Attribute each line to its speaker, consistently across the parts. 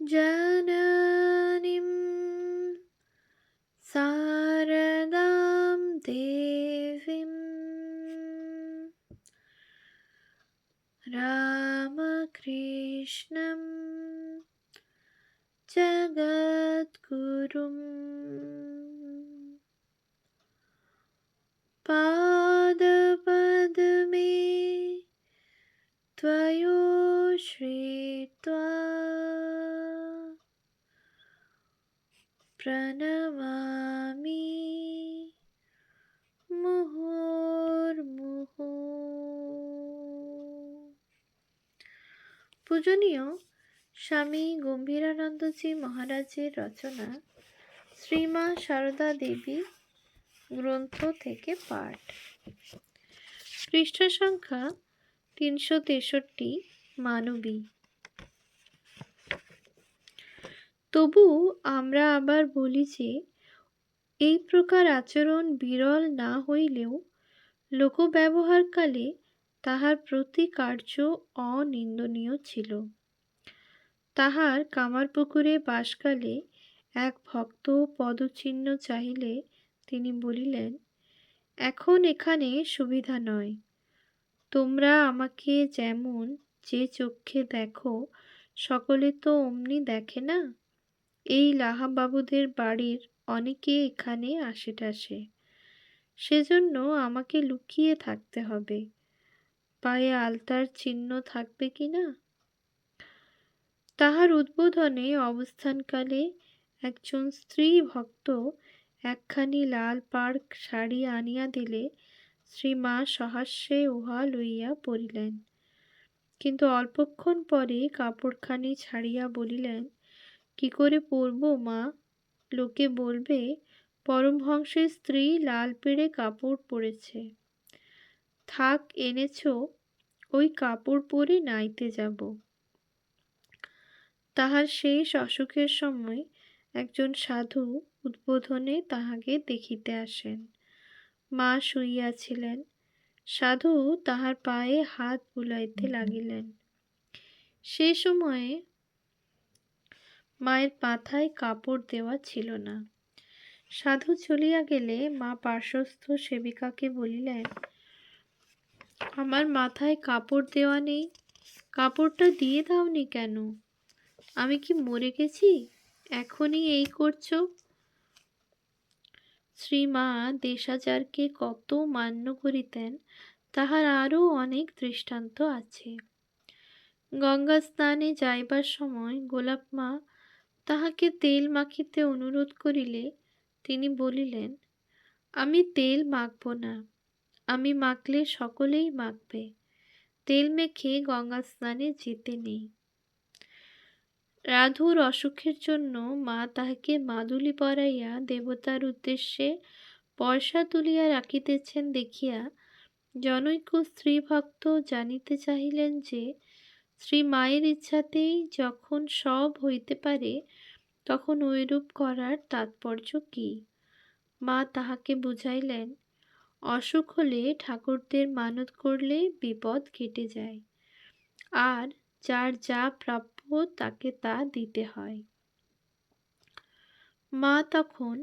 Speaker 1: जननीं शारदां देवीं रामकृष्णं जगद्गुरुं पादपद्मे त्वयोश्रित्वा प्रणमामि মুহুর্মুহু। পূজনীয় স্বামী গম্ভীরানন্দজি মহারাজের রচনা শ্রীমা সারদা দেবী গ্রন্থ থেকে পাঠ। পৃষ্ঠা সংখ্যা 363। মানবী। তবু আমরা আবার বলি যে এই প্রকার আচরণ বিরল না হইলেও লোকব্যবহারকালে তাহার প্রতি কার্য অনিন্দনীয় ছিল। তাহার কামারপুকুরে বাসকালে এক ভক্ত পদচিহ্ন চাহিলে তিনি বলিলেন, এখন এখানে সুবিধা নয়, তোমরা আমাকে যেমন যে চক্ষে দেখো সকলে তো অমনি দেখে না। এই লাহাবাবুদের বাড়ির অনেকে এখানে আসে টাসে, সেজন্য আমাকে লুকিয়ে থাকতে হবে। পায়ে আলতার চিহ্ন থাকবে কিনা। তাহার উদ্বোধনে অবস্থানকালে একজন স্ত্রী ভক্ত একখানি লাল পাড় শাড়ি আনিয়া দিলে শ্রীমা সহাস্যে উহা লইয়া পরিলেন, কিন্তু অল্পক্ষণ পরে কাপড়খানি ছাড়িয়া বলিলেন, কি করে পরব মা? লোকে বলবে পরমহংসের স্ত্রী লাল পেড়ে কাপড় পরেছে। থাক এনেছ, ওই কাপড় পরে নাইতে যাব। তাহার শেষ অসুখের সময় একজন সাধু উদ্বোধনে তাহাকে দেখিতে আসেন। মা শুইয়াছিলেন। সাধু তাহার পায়ে হাত বুলাইতে লাগিলেন। সে সময়ে মায়ের মাথায় কাপড় দেওয়া ছিল না। সাধু চলিয়া গেলে মা পার্শ্বস্থ সেবিকাকে বলিলেন, আমার মাথায় কাপড় দেওয়া নেই, কাপড়টা দিয়ে দাওনি কেন? আমি কি মরে গেছি এখনই এই করছো? শ্রীমা দেশাচারকে কত মান্য করিতেন তাহার আরও অনেক দৃষ্টান্ত আছে। গঙ্গা স্নানে যাইবার সময় গোলাপ মা তাহাকে তেল মাখিতে অনুরোধ করিলে তিনি বলিলেন, আমি তেল মাখব না, আমি মাখলে সকলেই মাখবে, তেল মেখে গঙ্গা স্নানে যেতে নেই। রাধুর অসুখের জন্য মা তাহাকে মাদুলি পরাইয়া দেবতার উদ্দেশ্যে পয়সা তুলিয়া রাখিতেছেন দেখিয়া জনৈক স্ত্রী ভক্ত জানিতে চাহিলেন যে শ্রী মায়ের ইচ্ছাতেই যখন সব হইতে পারে তখন ঐরূপ করার তাৎপর্য কি? মা তাহাকে বুঝাইলেন, অসুখ হলে ঠাকুরদের মানত করলে বিপদ কেটে যায়, আর যার যা প্রাপ্য তাকে তা দিতে হয়। মা তখন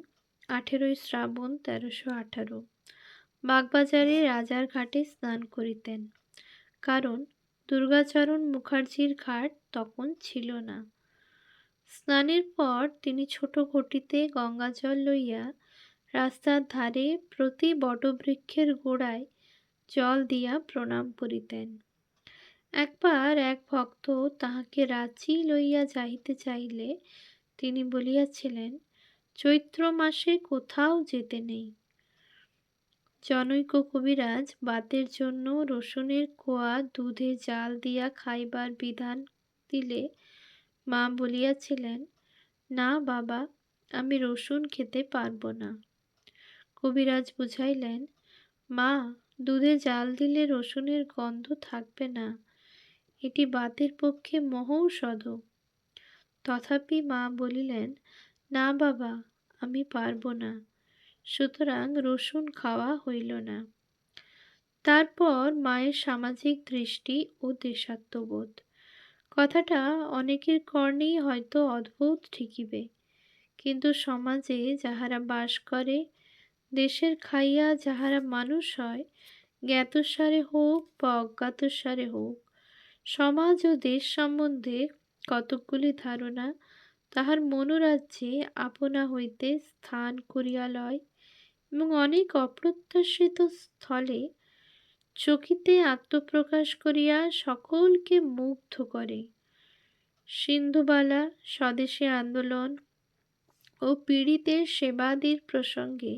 Speaker 1: 18ই শ্রাবণ 1318 বাগবাজারে রাজার ঘাটে স্নান করিতেন, কারণ দুর্গাচরণ মুখার্জির ঘাট তখন ছিল না। স্নানের পর তিনি ছোট ঘটিতে গঙ্গাজল লইয়া রাস্তার ধারে প্রতি বটবৃক্ষের গোড়ায় জল দিয়া প্রণাম করিতেন। একবার এক ভক্ত তাহাকে রাঁচি লইয়া যাইতে চাইলে তিনি বলিয়াছিলেন, চৈত্র মাসে কোথাও যেতে নেই। জনৈক কবিরাজ বাতের জন্য রসুনের কোয়া দুধে জাল দিয়া খাইবার বিধান দিলে মা বলিয়াছিলেন, না বাবা, আমি রসুন খেতে পারব না। কবিরাজ বুঝাইলেন, মা, দুধে জাল দিলে রসুনের গন্ধ থাকবে না, এটি বাতের পক্ষে মহৌষধ। তথাপি মা বলিলেন, না বাবা, আমি পারব না। সুতরাং রসুন খাওয়া হইল না। তারপর মায়ের সামাজিক দৃষ্টি ও দেশাত্মবোধ। কথাটা অনেকের কর্ণেই হয়তো অদ্ভুত ঠেকিবে, কিন্তু সমাজে যাহারা বাস করে, দেশের খাইয়া যাহারা মানুষ হয়, জ্ঞাতসারে হোক বা অজ্ঞাতসারে হোক, সমাজ ও দেশ সম্বন্ধে কতকগুলি ধারণা তাহার মনোরাজ্যে আপনা হইতে স্থান করিয়া লয় এবং অনেক অপ্রত্যাশিত স্থলে চকিতে আত্মপ্রকাশ করিয়া সকলকে মুগ্ধ করে। সিন্ধুবালা, স্বদেশী আন্দোলন ও পীড়িতের সেবাদির প্রসঙ্গে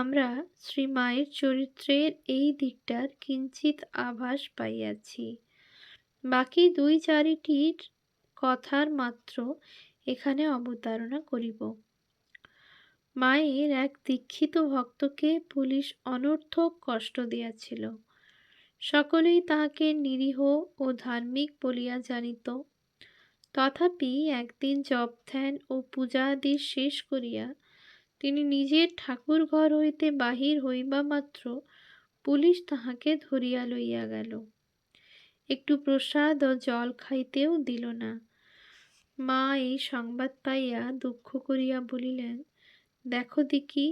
Speaker 1: আমরা শ্রীমায়ের চরিত্রের এই দিকটার কিঞ্চিত আভাস পাইয়াছি। বাকি দুই চারিটির কথার মাত্র এখানে অবতারণা করিব। মায়ের এক দীক্ষিত ভক্তকে পুলিশ অনর্থক কষ্ট দিয়াছিল। সকলেই তাহাকে নিরীহ ও ধার্মিক বলিয়া জানিত। তথাপি একদিন জপ ধ্যান ও পূজাদি শেষ করিয়া তিনি নিজের ঠাকুর ঘর হইতে বাহির হইবা মাত্র পুলিশ তাহাকে ধরিয়া লইয়া গেল। একটু প্রসাদ ও জল খাইতেও দিল না। মা এই সংবাদ পাইয়া দুঃখ করিয়া বলিলেন, দেখো দিকি,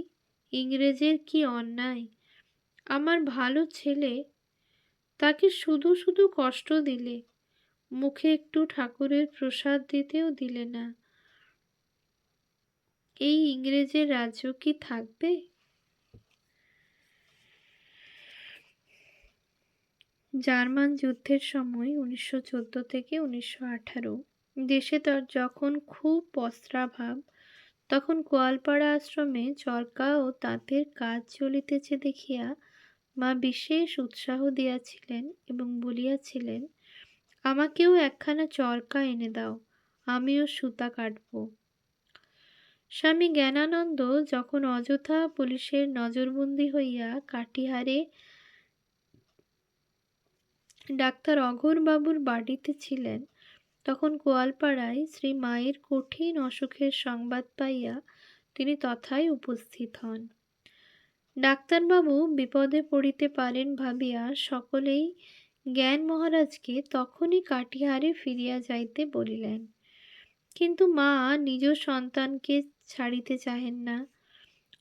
Speaker 1: ইংরেজের কি অন্যায়! আমার ভালো ছেলে, তাকে শুধু শুধু কষ্ট দিলে, মুখে একটু ঠাকুরের প্রসাদ দিতেও দিলে না। এই ইংরেজের রাজ্য কি থাকবে? জার্মান যুদ্ধের সময় 1914 থেকে 1918 দেশে যখন খুব বস্ত্রাভাব, তখন গোয়ালপাড়া আশ্রমে চরকা ও তাঁতের কাজ চলিতেছে দেখিয়া মা বিশেষ উৎসাহ দিয়াছিলেন এবং বলিয়াছিলেন, আমাকেও একখানা চরকা এনে দাও, আমিও সুতা কাটব। স্বামী জ্ঞানানন্দ যখন অযথা পুলিশের নজরবন্দি হইয়া কাটিহারে ডাক্তার অঘোরবাবুর বাড়িতে ছিলেন, তখন গোয়ালপাড়ায় শ্রী মায়ের কঠিন অসুখের সংবাদ পাইয়া তিনি তথায় উপস্থিত হন। ডাক্তারবাবু বিপদে পড়িতে পারেন ভাবিয়া সকলেই জ্ঞান মহারাজকে তখনই কাটিহারে ফিরিয়া যাইতে বলিলেন। কিন্তু মা নিজ সন্তানকে ছাড়িতে চাহেন না।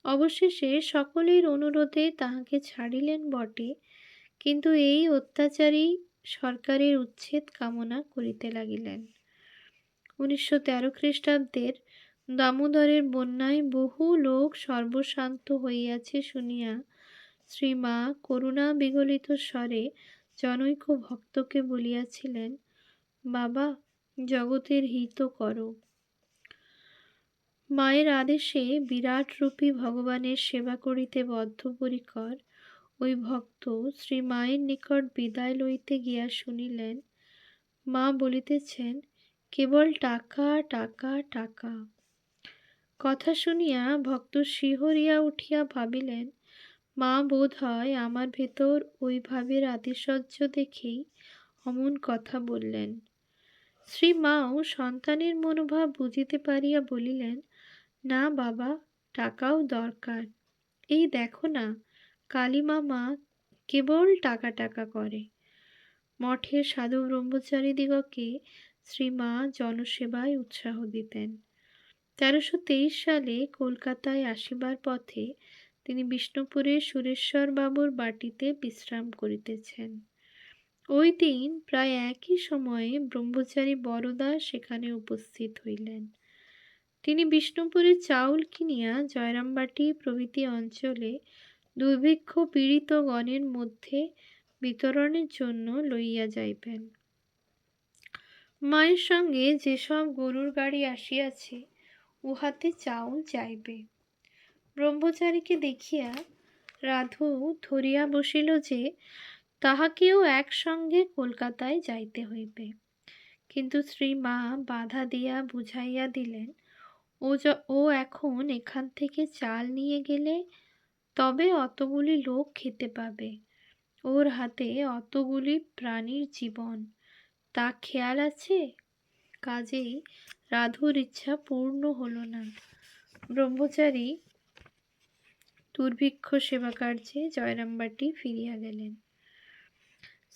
Speaker 1: অবশেষে সকলের অনুরোধে তাহাকে ছাড়িলেন বটে, কিন্তু এই অত্যাচারী সরকারের উচ্ছেদ কামনা করিতে লাগিলেন। 1913 খ্রিস্টাব্দের দামোদরের বন্যায় বহু লোক সর্বশান্ত হইয়াছে শুনিয়া শ্রীমা করুণা বিগলিত স্বরে জনৈক ভক্তকে বলিয়াছিলেন, বাবা, জগতের হিত করো। মায়ের আদেশে বিরাটরূপী ভগবানের সেবা করিতে বদ্ধপরিকর ওই ভক্ত শ্রী মায়ের নিকট বিদায় লইতে গিয়া শুনিলেন, মা বলিতেছেন, কেবল টাকা টাকা টাকা। কথা শুনিয়া ভক্ত শিহরিয়া উঠিয়া ভাবিলেন, মা বোধ হয় আমার ভেতর ওই ভাবের আতিশয্য দেখেই অমন কথা বললেন। শ্রী মাও সন্তানের মনোভাব বুঝিতে পারিয়া বলিলেন, না বাবা, টাকাও দরকার। এই দেখো না, কালীমামা কেবল টাকা টাকা করে। মঠের সাধু ব্রহ্মচারীদিগকে শ্রীমা জনসেবায় উৎসাহ দিতেন। 1323 সালে কলকাতায় আসিবার পথে তিনি বিষ্ণুপুরের সুরেশ্বর বাবুর বাটিতে বিশ্রাম করিতেছেন। ওই দিন প্রায় একই সময়ে ব্রহ্মচারী বরদা সেখানে উপস্থিত হইলেন। তিনি বিষ্ণুপুরে চাউল কিনিয়া জয়রামবাটি প্রভৃতি অঞ্চলে দুর্ভিক্ষ পীড়িত গণের মধ্যে বিতরণের জন্য লইয়া যাইবেন। মায়ের সঙ্গে যেসব গরুর গাড়ি আসিয়াছে, উহাতে চাউল যাইবে। ব্রহ্মচারীকে দেখিয়া রাধু ধরিয়া বসিল যে তাহাকেও একসঙ্গে কলকাতায় যাইতে হইবে, কিন্তু শ্রী মা বাধা দিয়া বুঝাইয়া দিলেন, ও এখন এখান থেকে চাল নিয়ে গেলে তবে অতগুলি লোক খেতে পাবে। ওর হাতে অতগুলি প্রাণীর জীবন, তা খেয়াল আছে? কাজেই রাধুর ইচ্ছা পূর্ণ হল না। ব্রহ্মচারী দুর্ভিক্ষ সেবা কার্যে জয়রামবাটি ফিরিয়া গেলেন।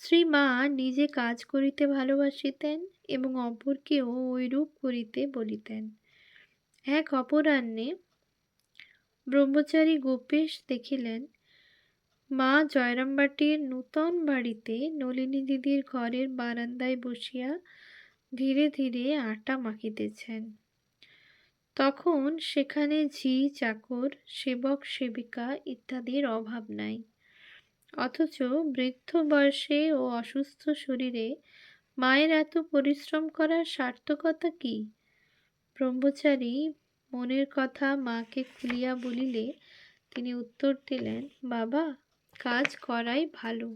Speaker 1: শ্রী মা নিজে কাজ করিতে ভালোবাসিতেন এবং অপরকেও ঐরূপ করিতে বলিতেন। এক অপরাহ্নে ব্রহ্মচারী গোপেশ দেখিলেন মা জয়রামবাটির নূতন বাড়িতে নলিনী দিদির ঘরের বারান্দায় বসিয়া ধীরে ধীরে আটা মাখিতেছেন। তখন সেখানে ঝি, চাকর, সেবক, সেবিকা ইত্যাদির অভাব নাই। অথচ বৃদ্ধ বয়সে ও অসুস্থ শরীরে মায়ের এত পরিশ্রম করার সার্থকতা কি? ব্রহ্মচারী মনের কথা মাকে খুলিয়া বলিলে তিনি উত্তর দিলেন, বাবা, কাজ করাই ভালো।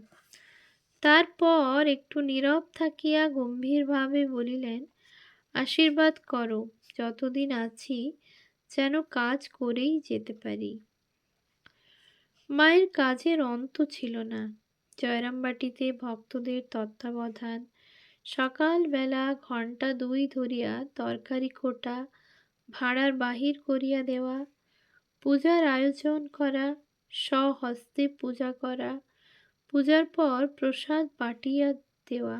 Speaker 1: তারপর একটু নীরব থাকিয়া গম্ভীরভাবে বলিলেন, আশীর্বাদ করো, যতদিন আছি যেন কাজ করেই যেতে পারি। মায়ের কাজের অন্ত ছিল না। জয়রামবাটিতে ভক্তদের তত্ত্বাবধান, সকালবেলা ঘণ্টা 2 ধরিয়া তরকারি কোটা, ভাঁড়ার বাহির করিয়া দেওয়া, পূজার আয়োজন করা, স্বহস্তে পূজা করা, পূজার পর প্রসাদ বাটিয়া দেওয়া,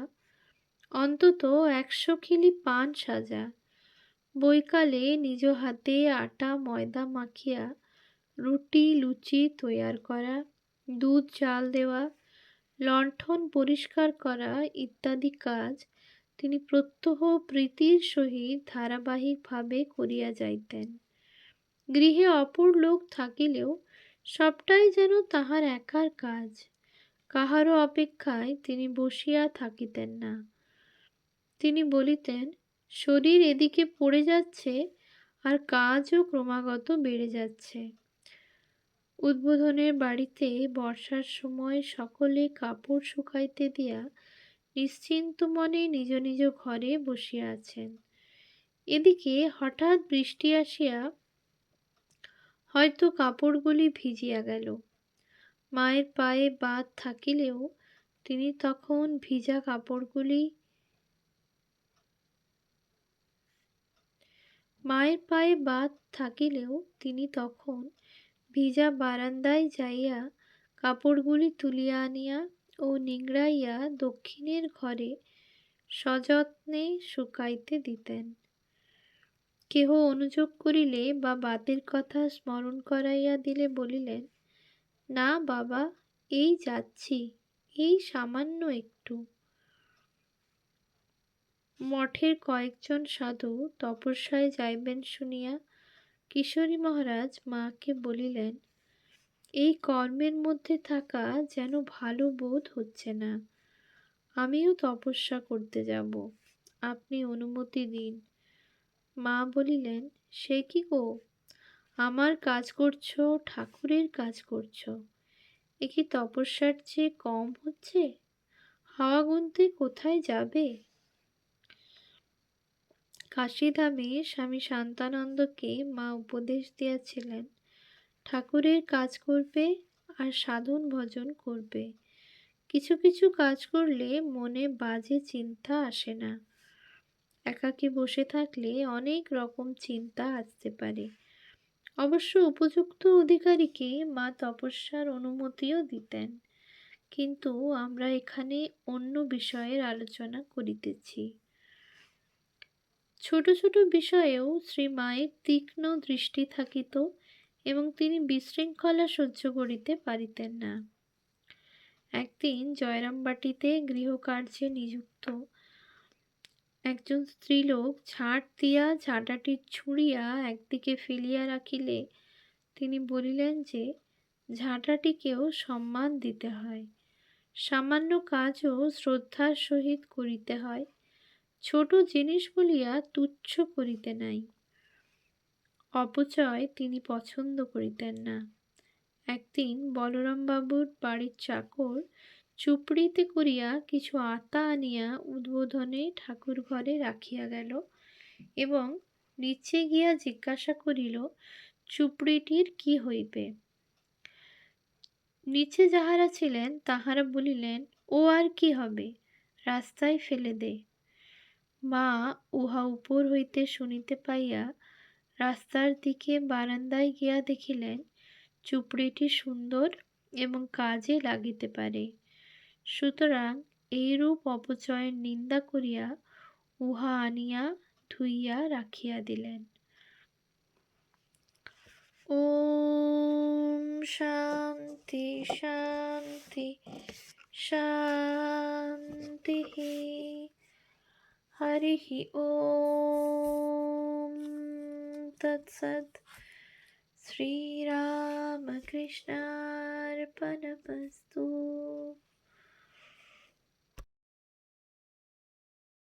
Speaker 1: অন্তত 100 খিলি পান সাজা, বৈকালে নিজ হাতে আটা ময়দা মাখিয়া রুটি লুচি তৈয়ার করা, দুধ চাল দেওয়া, লণ্ঠন পরিষ্কার করা ইত্যাদি কাজ তিনি প্রত্যহ প্রীতির সহিত ধারাবাহিকভাবে করিয়া যাইতেন। গৃহে অপর লোক থাকিলেও সবটাই যেন তাহার একার কাজ। কাহারও অপেক্ষায় তিনি বসিয়া থাকিতেন না। তিনি বলিতেন, শরীর এদিকে পড়ে যাচ্ছে আর কাজও ক্রমাগত বেড়ে যাচ্ছে। উদ্বোধনের বাড়িতে বর্ষার সময় সকলে কাপড় শুকাইতে দিয়া নিশ্চিন্ত মনে নিজ নিজ ঘরে বসিয়া আছেন। এদিকে হঠাৎ বৃষ্টি আসিয়া হয়তো কাপড়গুলি ভিজিয়া গেল। মায়ের পায়ে বাত থাকিলেও তিনি তখন ভিজা কাপড়গুলি ভিজা বারান্দায় যাইয়া কাপড়গুলি তুলিয়া আনিয়া ও নিংড়াইয়া দক্ষিণের ঘরে সযত্নে শুকাইতে দিতেন। কেহ অনুযোগ করিলে বা বাতের কথা স্মরণ করাইয়া দিলে বলিলেন, না বাবা, এই যাচ্ছি, এই সামান্য একটু। মঠের কয়েকজন সাধু তপস্যায় যাইবেন শুনিয়া কিশোরী মহারাজ মাকে বলিলেন, এই কর্মের মধ্যে থাকা যেন ভালো বোধ হচ্ছে না, আমিও তপস্যা করতে যাব, আপনি অনুমতি দিন। মা বলিলেন, সে কি গো, আমার কাজ করছো, ঠাকুরের কাজ করছো, এ কি তপস্যার চেয়ে কম হচ্ছে? হাওয়া গুনতে কোথায় যাবে? কাশীধামে স্বামী শান্তানন্দকে মা উপদেশ দিয়াছিলেন, ঠাকুরের কাজ করবে আর সাধন ভজন করবে। কিছু কিছু কাজ করলে মনে বাজে চিন্তা আসে না। একাকী বসে থাকলে অনেক রকম চিন্তা আসতে পারে। অবশ্য উপযুক্ত অধিকারীকে মা তপস্যার অনুমতিও দিতেন, কিন্তু আমরা এখানে অন্য বিষয়ের আলোচনা করিতেছি। ছোট ছোট বিষয়েও শ্রী মায়ের তীক্ষ্ণ দৃষ্টি থাকিত এবং তিনি বিশৃঙ্খলা সহ্য করিতে পারিতেন না। একদিন জয়রামবাটিতে গৃহকার্যে নিযুক্ত একজন স্ত্রীলোক ঝাঁট দিয়া ঝাঁটাটি ছুঁড়িয়া একদিকে ফেলিয়া রাখিলে তিনি বলিলেন যে ঝাঁটাটিকেও সম্মান দিতে হয়, সামান্য কাজও শ্রদ্ধার সহিত করিতে হয়, ছোট জিনিস বলিয়া তুচ্ছ করিতে নাই। অপচয় তিনি পছন্দ করিতেন না। একদিন বলরামবাবুর বাড়ির চাকর চুপড়িতে করিয়া কিছু আতা আনিয়া উদ্বোধনে ঠাকুর ঘরে রাখিয়া গেল এবং নিচে গিয়া জিজ্ঞাসা করিল, চুপড়িটির কি হইবে? নিচে যাহারা ছিলেন তাহারা বলিলেন, ও আর কি হবে, রাস্তায় ফেলে দে। মা উহা উপর হইতে শুনিতে পাইয়া রাস্তার দিকে বারান্দায় গিয়া দেখিলেন চুপড়িটি সুন্দর এবং কাজে লাগিতে পারে। সুতরাং এইরূপ অপচয়ের নিন্দা করিয়া উহা আনিয়া ধুইয়া রাখিয়া দিলেন। ওম শান্তি শান্তি শান্তিঃ। হরিঃ ওম তৎসৎ। শ্রীরামকৃষ্ণার্পণমস্তু।